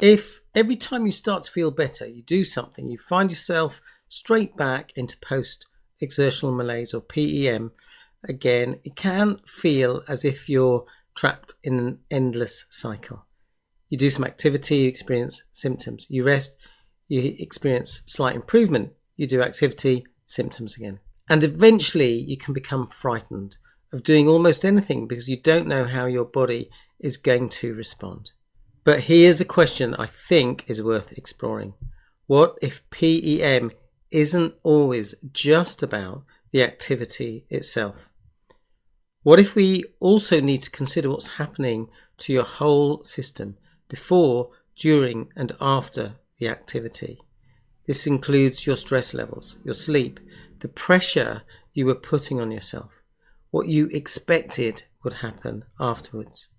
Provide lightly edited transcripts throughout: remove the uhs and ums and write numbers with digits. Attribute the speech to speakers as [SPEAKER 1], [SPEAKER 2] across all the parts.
[SPEAKER 1] If every time you start to feel better, you do something, you find yourself straight back into post-exertional malaise or PEM, again, it can feel as if you're trapped in an endless cycle. You do some activity, you experience symptoms. You rest, you experience slight improvement. You do activity, symptoms again. And eventually you can become frightened of doing almost anything because you don't know how your body is going to respond. But here's a question I think is worth exploring. What if PEM isn't always just about the activity itself? What if we also need to consider what's happening to your whole system before, during, and after the activity? This includes your stress levels, your sleep, the pressure you were putting on yourself, what you expected would happen afterwards,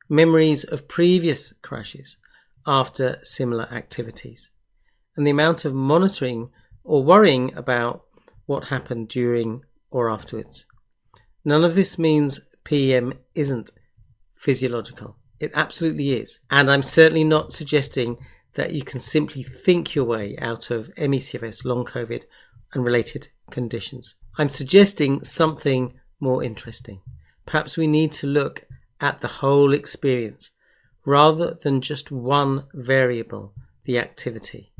[SPEAKER 1] memories of previous crashes after similar activities, and the amount of monitoring or worrying about what happened during or afterwards. None of this means PEM isn't physiological. It absolutely is. And I'm certainly not suggesting that you can simply think your way out of ME/CFS, long COVID, and related conditions. I'm suggesting something more interesting. Perhaps we need to look at the whole experience rather than just one variable, the activity.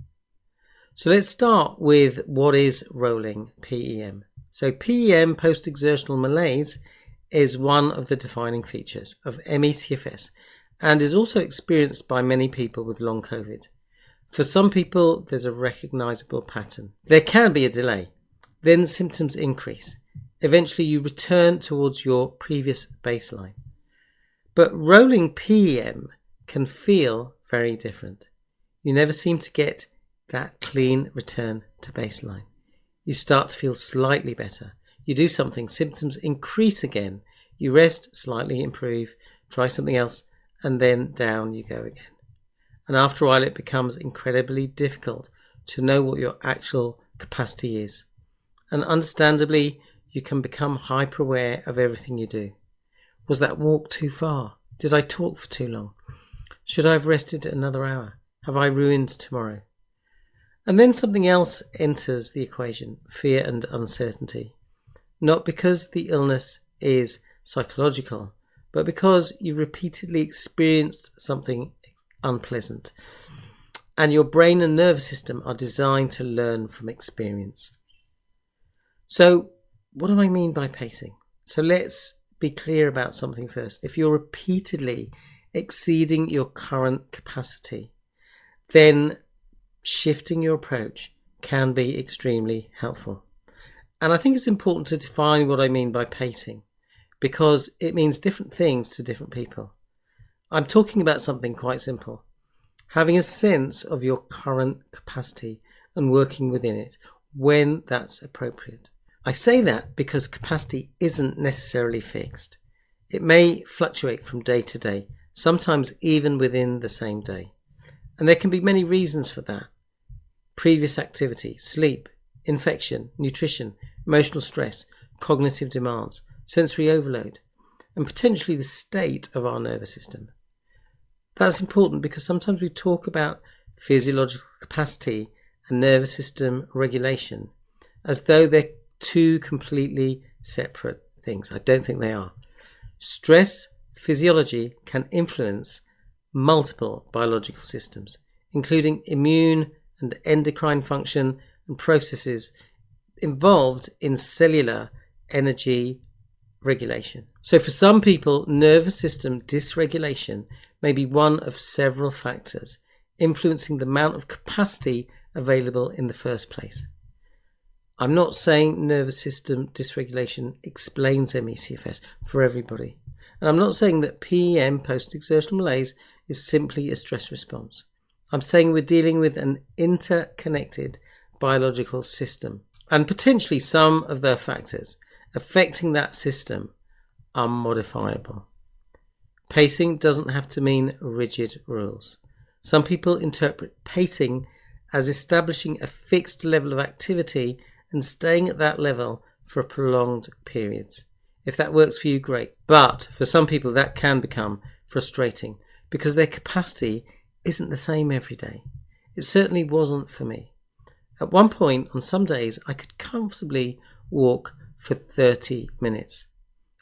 [SPEAKER 1] So let's start with what is rolling PEM. So PEM, post-exertional malaise, is one of the defining features of ME/CFS and is also experienced by many people with long COVID. For some people, there's a recognizable pattern. There can be a delay. Then symptoms increase. Eventually, you return towards your previous baseline. But rolling PEM can feel very different. You never seem to get that clean return to baseline. You start to feel slightly better. You do something, symptoms increase again. You rest, slightly improve, try something else, and then down you go again. And after a while, it becomes incredibly difficult to know what your actual capacity is. And understandably, you can become hyper aware of everything you do. Was that walk too far? Did I talk for too long? Should I have rested another hour? Have I ruined tomorrow? And then something else enters the equation, fear and uncertainty. Not because the illness is psychological, but because you've repeatedly experienced something unpleasant. And your brain and nervous system are designed to learn from experience. So what do I mean by pacing? So let's be clear about something first. If you're repeatedly exceeding your current capacity, then shifting your approach can be extremely helpful. And I think it's important to define what I mean by pacing, because it means different things to different people. I'm talking about something quite simple. Having a sense of your current capacity and working within it when that's appropriate. I say that because capacity isn't necessarily fixed. It may fluctuate from day to day, sometimes even within the same day. And there can be many reasons for that. Previous activity, sleep, infection, nutrition, emotional stress, cognitive demands, sensory overload, and potentially the state of our nervous system. That's important because sometimes we talk about physiological capacity and nervous system regulation as though they're two completely separate things. I don't think they are. Stress physiology can influence multiple biological systems, including immune and endocrine function and processes involved in cellular energy regulation. So for some people, nervous system dysregulation may be one of several factors influencing the amount of capacity available in the first place. I'm not saying nervous system dysregulation explains ME/CFS for everybody. And I'm not saying that PEM, post-exertional malaise, is simply a stress response. I'm saying we're dealing with an interconnected biological system. And potentially some of the factors affecting that system are modifiable. Pacing doesn't have to mean rigid rules. Some people interpret pacing as establishing a fixed level of activity and staying at that level for prolonged periods. If that works for you, great. But for some people that can become frustrating because their capacity isn't the same every day. It certainly wasn't for me. At one point, on some days, I could comfortably walk for 30 minutes.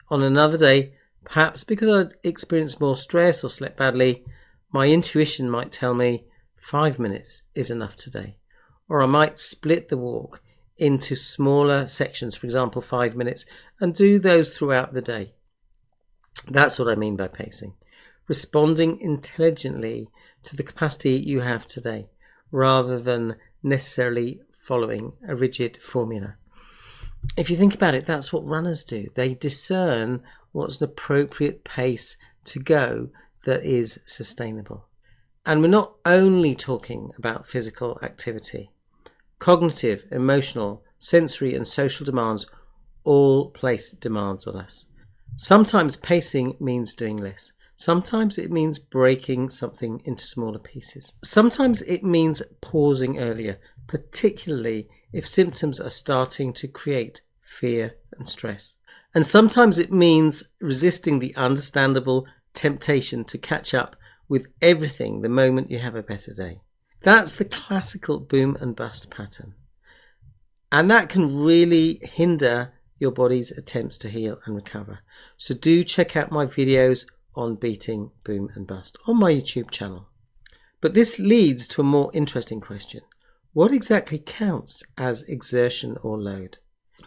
[SPEAKER 1] On another day, perhaps because I'd experienced more stress or slept badly, my intuition might tell me 5 minutes is enough today. Or I might split the walk into smaller sections, for example 5 minutes, and do those throughout the day. That's what I mean by pacing. Responding intelligently to the capacity you have today, rather than necessarily following a rigid formula. If you think about it, that's what runners do. They discern what's an appropriate pace to go that is sustainable. And we're not only talking about physical activity. Cognitive, emotional, sensory and social demands all place demands on us. Sometimes pacing means doing less. Sometimes it means breaking something into smaller pieces. Sometimes it means pausing earlier, particularly if symptoms are starting to create fear and stress. And sometimes it means resisting the understandable temptation to catch up with everything the moment you have a better day. That's the classical boom and bust pattern. And that can really hinder your body's attempts to heal and recover. So do check out my videos on beating boom and bust on my YouTube channel. But this leads to a more interesting question. What exactly counts as exertion or load?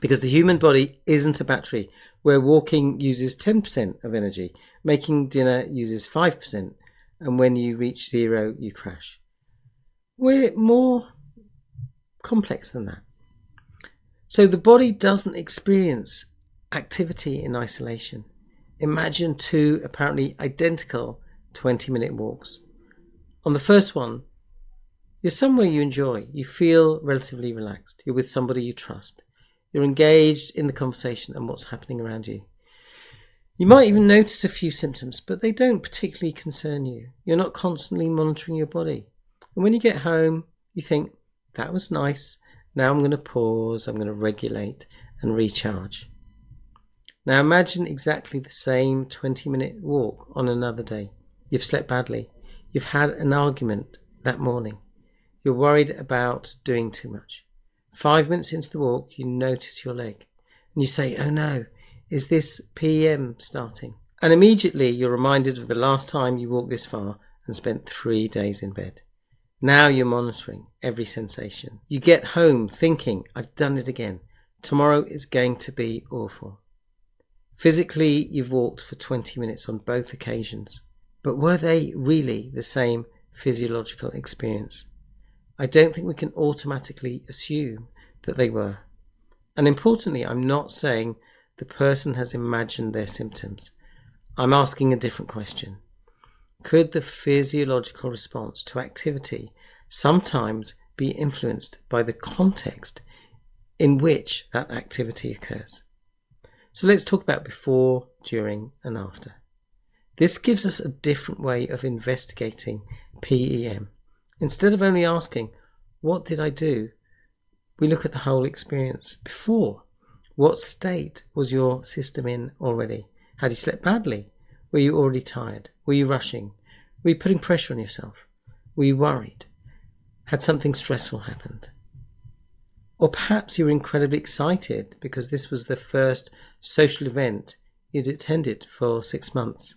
[SPEAKER 1] Because the human body isn't a battery where walking uses 10% of energy, making dinner uses 5%, and when you reach 0, you crash. We're more complex than that. So the body doesn't experience activity in isolation. Imagine 2 apparently identical 20-minute walks. On the first one, you're somewhere you enjoy. You feel relatively relaxed. You're with somebody you trust. You're engaged in the conversation and what's happening around you. You might even notice a few symptoms, but they don't particularly concern you. You're not constantly monitoring your body. And when you get home, you think, that was nice. Now I'm going to pause, I'm going to regulate and recharge. Now imagine exactly the same 20-minute walk on another day. You've slept badly. You've had an argument that morning. You're worried about doing too much. 5 minutes into the walk, you notice your leg. And you say, oh no, is this PEM starting? And immediately you're reminded of the last time you walked this far and spent 3 days in bed. Now you're monitoring every sensation. You get home thinking, I've done it again. Tomorrow is going to be awful. Physically, you've walked for 20 minutes on both occasions. But were they really the same physiological experience? I don't think we can automatically assume that they were. And importantly, I'm not saying the person has imagined their symptoms. I'm asking a different question. Could the physiological response to activity sometimes be influenced by the context in which that activity occurs? So let's talk about before, during, and after. This gives us a different way of investigating PEM. Instead of only asking, what did I do? We look at the whole experience. Before, what state was your system in already? Had you slept badly? Were you already tired? Were you rushing? Were you putting pressure on yourself? Were you worried? Had something stressful happened? Or perhaps you were incredibly excited because this was the first social event you'd attended for 6 months.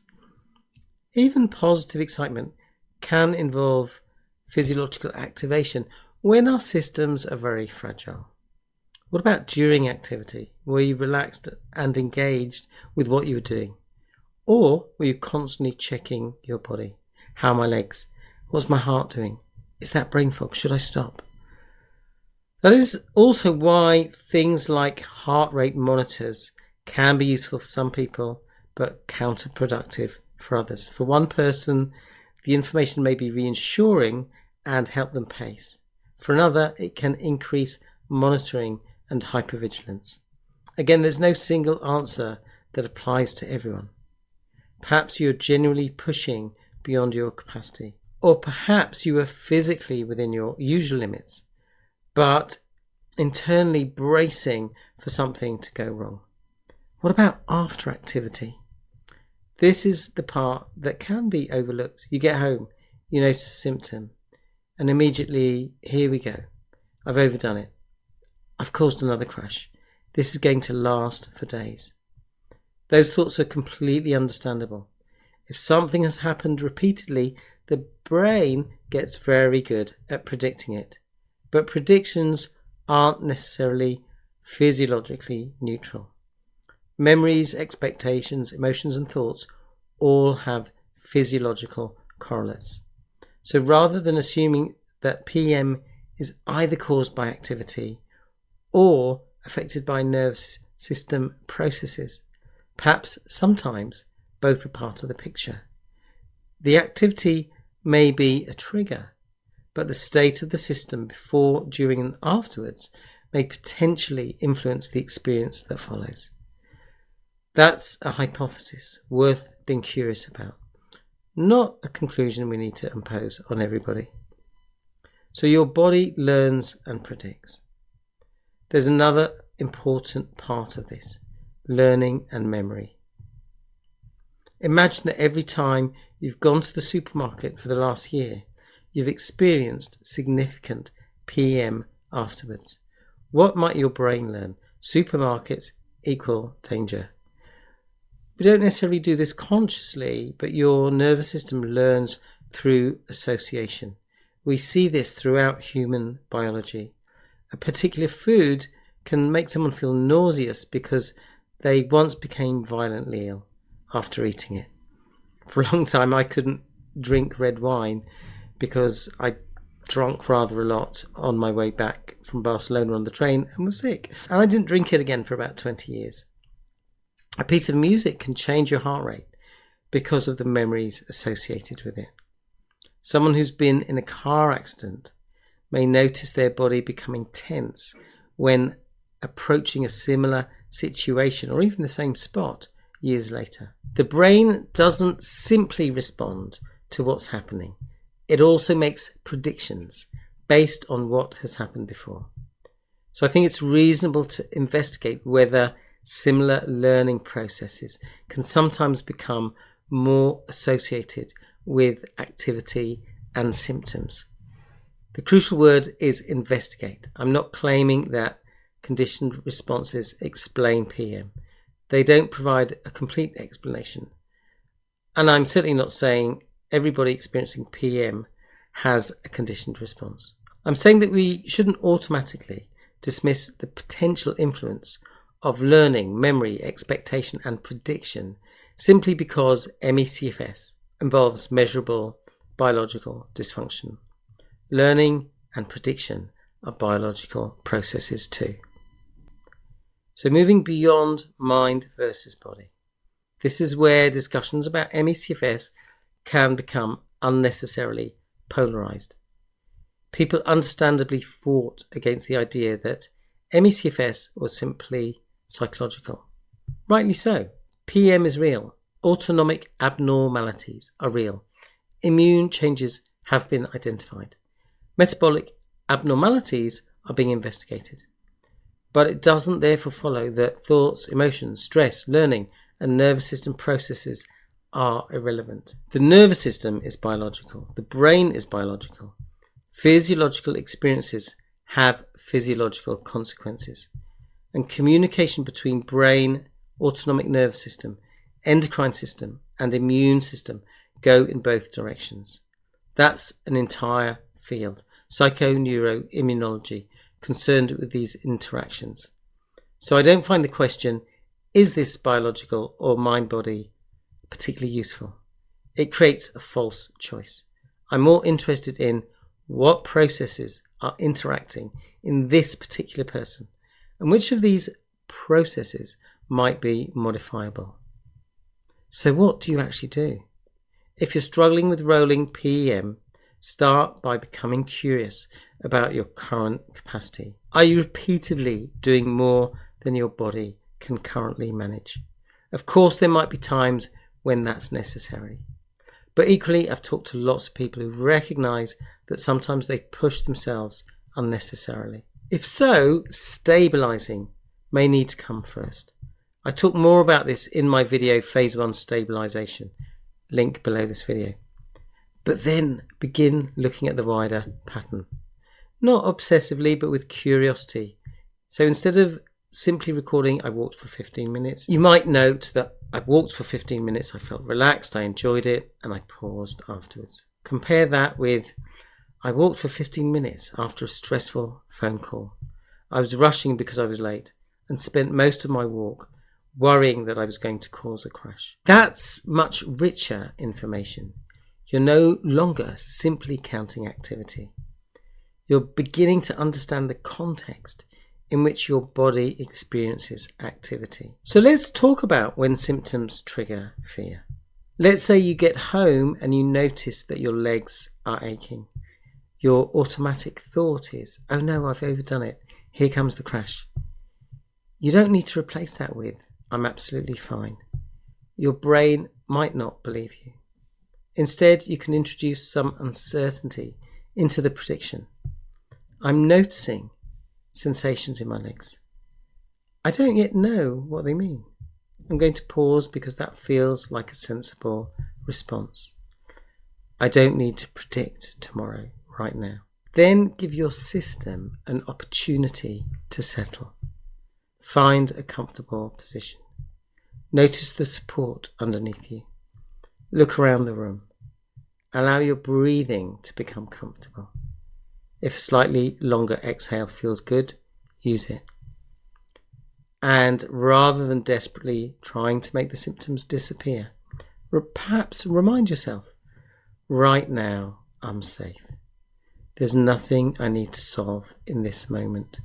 [SPEAKER 1] Even positive excitement can involve physiological activation when our systems are very fragile. What about during activity? Were you relaxed and engaged with what you were doing? Or were you constantly checking your body? How are my legs? What's my heart doing? Is that brain fog? Should I stop? That is also why things like heart rate monitors can be useful for some people, but counterproductive for others. For one person, the information may be reassuring and help them pace. For another, it can increase monitoring and hypervigilance. Again, there's no single answer that applies to everyone. Perhaps you're genuinely pushing beyond your capacity, or perhaps you are physically within your usual limits, but internally bracing for something to go wrong. What about after activity? This is the part that can be overlooked. You get home, you notice a symptom, and immediately, here we go. I've overdone it. I've caused another crash. This is going to last for days. Those thoughts are completely understandable. If something has happened repeatedly, the brain gets very good at predicting it. But predictions aren't necessarily physiologically neutral. Memories, expectations, emotions and thoughts all have physiological correlates. So rather than assuming that PEM is either caused by activity or affected by nervous system processes, perhaps sometimes both are part of the picture. The activity may be a trigger, but the state of the system before, during and afterwards may potentially influence the experience that follows. That's a hypothesis worth being curious about, not a conclusion we need to impose on everybody. So your body learns and predicts. There's another important part of this, learning and memory. Imagine that every time you've gone to the supermarket for the last year, you've experienced significant PEM afterwards. What might your brain learn? Supermarkets equal danger. We don't necessarily do this consciously, but your nervous system learns through association. We see this throughout human biology. A particular food can make someone feel nauseous because they once became violently ill after eating it. For a long time I couldn't drink red wine because I drank rather a lot on my way back from Barcelona on the train and was sick. And I didn't drink it again for about 20 years. A piece of music can change your heart rate because of the memories associated with it. Someone who's been in a car accident may notice their body becoming tense when approaching a similar situation or even the same spot years later. The brain doesn't simply respond to what's happening. It also makes predictions based on what has happened before. So I think it's reasonable to investigate whether similar learning processes can sometimes become more associated with activity and symptoms. The crucial word is investigate. I'm not claiming that conditioned responses explain PEM. They don't provide a complete explanation. And I'm certainly not saying everybody experiencing PEM has a conditioned response. I'm saying that we shouldn't automatically dismiss the potential influence of learning, memory, expectation and prediction simply because ME/CFS involves measurable biological dysfunction. Learning and prediction are biological processes too. So moving beyond mind versus body. This is where discussions about ME/CFS can become unnecessarily polarized. People understandably fought against the idea that ME/CFS was simply psychological. Rightly so. PEM is real. Autonomic abnormalities are real. Immune changes have been identified. Metabolic abnormalities are being investigated. But it doesn't therefore follow that thoughts, emotions, stress, learning, and nervous system processes are irrelevant. The nervous system is biological. The brain is biological. Physiological experiences have physiological consequences. And communication between brain, autonomic nervous system, endocrine system, and immune system go in both directions. That's an entire field, psychoneuroimmunology, concerned with these interactions. So I don't find the question, is this biological or mind-body, particularly useful? It creates a false choice. I'm more interested in what processes are interacting in this particular person and which of these processes might be modifiable. So what do you actually do? If you're struggling with rolling PEM, start by becoming curious about your current capacity. Are you repeatedly doing more than your body can currently manage? Of course, there might be times when that's necessary. But equally, I've talked to lots of people who recognize that sometimes they push themselves unnecessarily. If so, stabilizing may need to come first. I talk more about this in my video, Phase 1 Stabilization, link below this video. But then begin looking at the wider pattern. Not obsessively, but with curiosity. So instead of simply recording, I walked for 15 minutes, you might note that I walked for 15 minutes, I felt relaxed, I enjoyed it, and I paused afterwards. Compare that with, I walked for 15 minutes after a stressful phone call. I was rushing because I was late and spent most of my walk worrying that I was going to cause a crash. That's much richer information. You're no longer simply counting activity. You're beginning to understand the context in which your body experiences activity. So let's talk about when symptoms trigger fear. Let's say you get home and you notice that your legs are aching. Your automatic thought is, oh no, I've overdone it. Here comes the crash. You don't need to replace that with, I'm absolutely fine. Your brain might not believe you. Instead, you can introduce some uncertainty into the prediction. I'm noticing sensations in my legs. I don't yet know what they mean. I'm going to pause because that feels like a sensible response. I don't need to predict tomorrow right now. Then give your system an opportunity to settle. Find a comfortable position. Notice the support underneath you. Look around the room. Allow your breathing to become comfortable. If a slightly longer exhale feels good, use it. And rather than desperately trying to make the symptoms disappear, perhaps remind yourself, right now I'm safe. There's nothing I need to solve in this moment.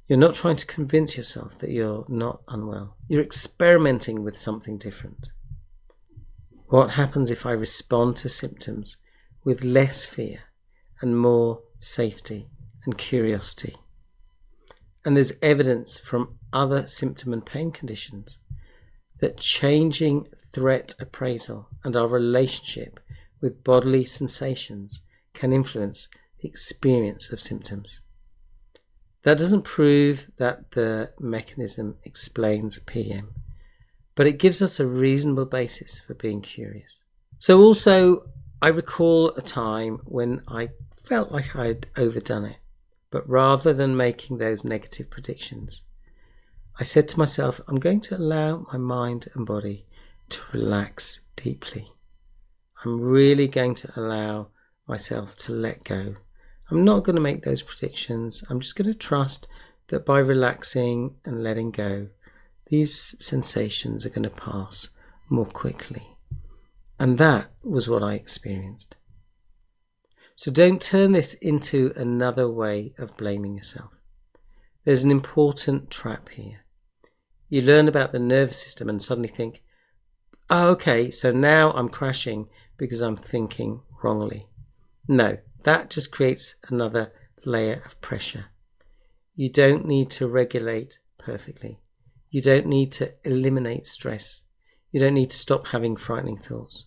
[SPEAKER 1] You're not trying to convince yourself that you're not unwell. You're experimenting with something different. What happens if I respond to symptoms with less fear and more safety and curiosity? And there's evidence from other symptom and pain conditions that changing threat appraisal and our relationship with bodily sensations can influence the experience of symptoms. That doesn't prove that the mechanism explains PEM, but it gives us a reasonable basis for being curious. So also, I recall a time when I felt like I'd overdone it, but rather than making those negative predictions, I said to myself, I'm going to allow my mind and body to relax deeply. I'm really going to allow myself to let go. I'm not going to make those predictions. I'm just going to trust that by relaxing and letting go, these sensations are going to pass more quickly. And that was what I experienced. So don't turn this into another way of blaming yourself. There's an important trap here. You learn about the nervous system and suddenly think, oh, okay, so now I'm crashing because I'm thinking wrongly. No, that just creates another layer of pressure. You don't need to regulate perfectly. You don't need to eliminate stress. You don't need to stop having frightening thoughts.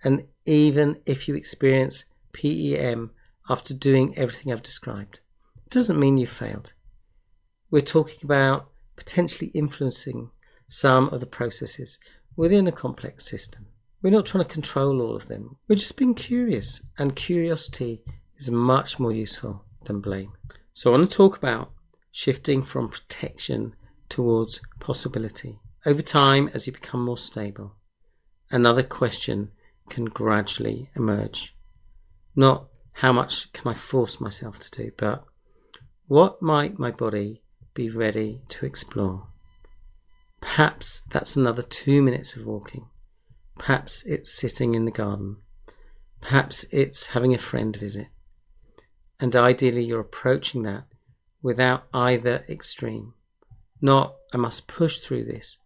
[SPEAKER 1] And even if you experience PEM after doing everything I've described, it doesn't mean you failed. We're talking about potentially influencing some of the processes within a complex system. We're not trying to control all of them. We're just being curious, and curiosity is much more useful than blame. So I want to talk about shifting from protection towards possibility. Over time, as you become more stable, another question can gradually emerge. Not how much can I force myself to do, but what might my body be ready to explore? Perhaps that's another 2 minutes of walking. Perhaps it's sitting in the garden. Perhaps it's having a friend visit. And ideally you're approaching that without either extreme. Not, I must push through this,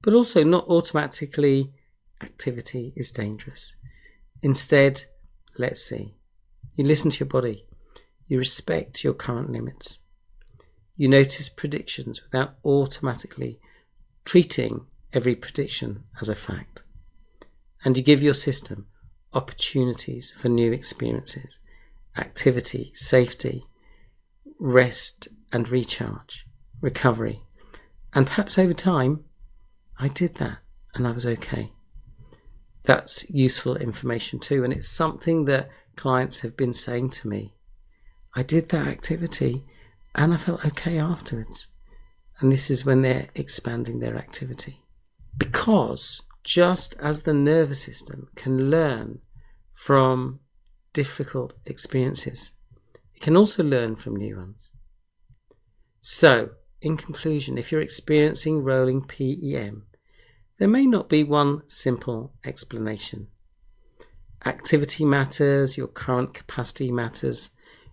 [SPEAKER 1] but also not automatically, activity is dangerous. Instead, let's see. You listen to your body. You respect your current limits. You notice predictions without automatically treating every prediction as a fact. And you give your system opportunities for new experiences, activity, safety, rest and recharge, recovery. And perhaps over time, I did that and I was okay. That's useful information too, and it's something that clients have been saying to me. I did that activity and I felt okay afterwards. And this is when they're expanding their activity. Because just as the nervous system can learn from difficult experiences, it can also learn from new ones. So, in conclusion, if you're experiencing rolling PEM, there may not be one simple explanation. Activity matters, your current capacity matters,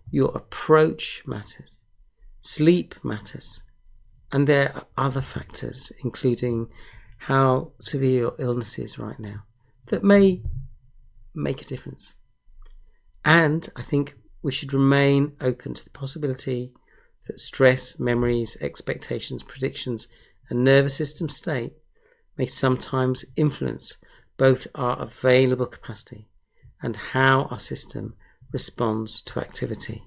[SPEAKER 1] your approach matters, sleep matters, and there are other factors, including how severe your illness is right now, that may make a difference. And I think we should remain open to the possibility that stress, memories, expectations, predictions, and nervous system state may sometimes influence both our available capacity and how our system responds to activity.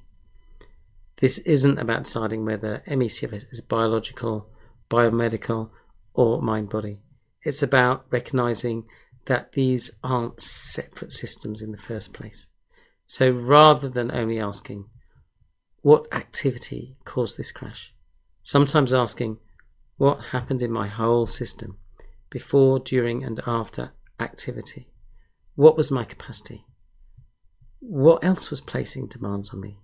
[SPEAKER 1] This isn't about deciding whether ME/CFS is biological, biomedical, or mind-body. It's about recognizing that these aren't separate systems in the first place. So rather than only asking, what activity caused this crash? Sometimes asking, what happened in my whole system before, during, and after activity? What was my capacity? What else was placing demands on me?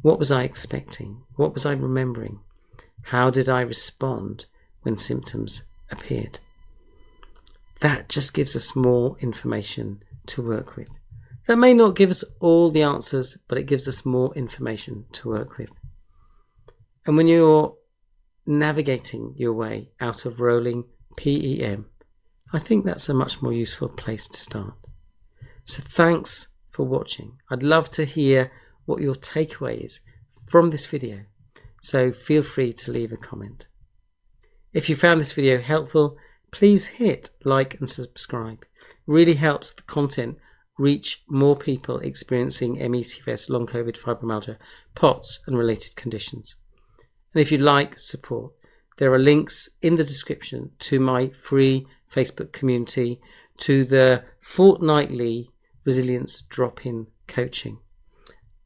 [SPEAKER 1] What was I expecting? What was I remembering? How did I respond when symptoms appeared? That just gives us more information to work with. That may not give us all the answers, but it gives us more information to work with. And when you're navigating your way out of rolling PEM, I think that's a much more useful place to start. So thanks for watching. I'd love to hear what your takeaway is from this video, so feel free to leave a comment. If you found this video helpful, please hit like and subscribe. It really helps the content reach more people experiencing ME/CFS, long COVID, fibromyalgia, POTS and related conditions. And if you'd like support, there are links in the description to my free Facebook community, to the fortnightly resilience drop-in coaching.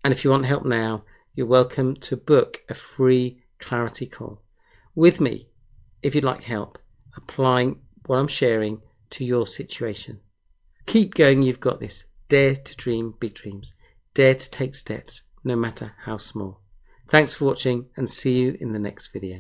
[SPEAKER 1] And if you want help now, you're welcome to book a free clarity call with me if you'd like help applying what I'm sharing to your situation. Keep going, you've got this. Dare to dream big dreams. Dare to take steps, no matter how small. Thanks for watching and see you in the next video.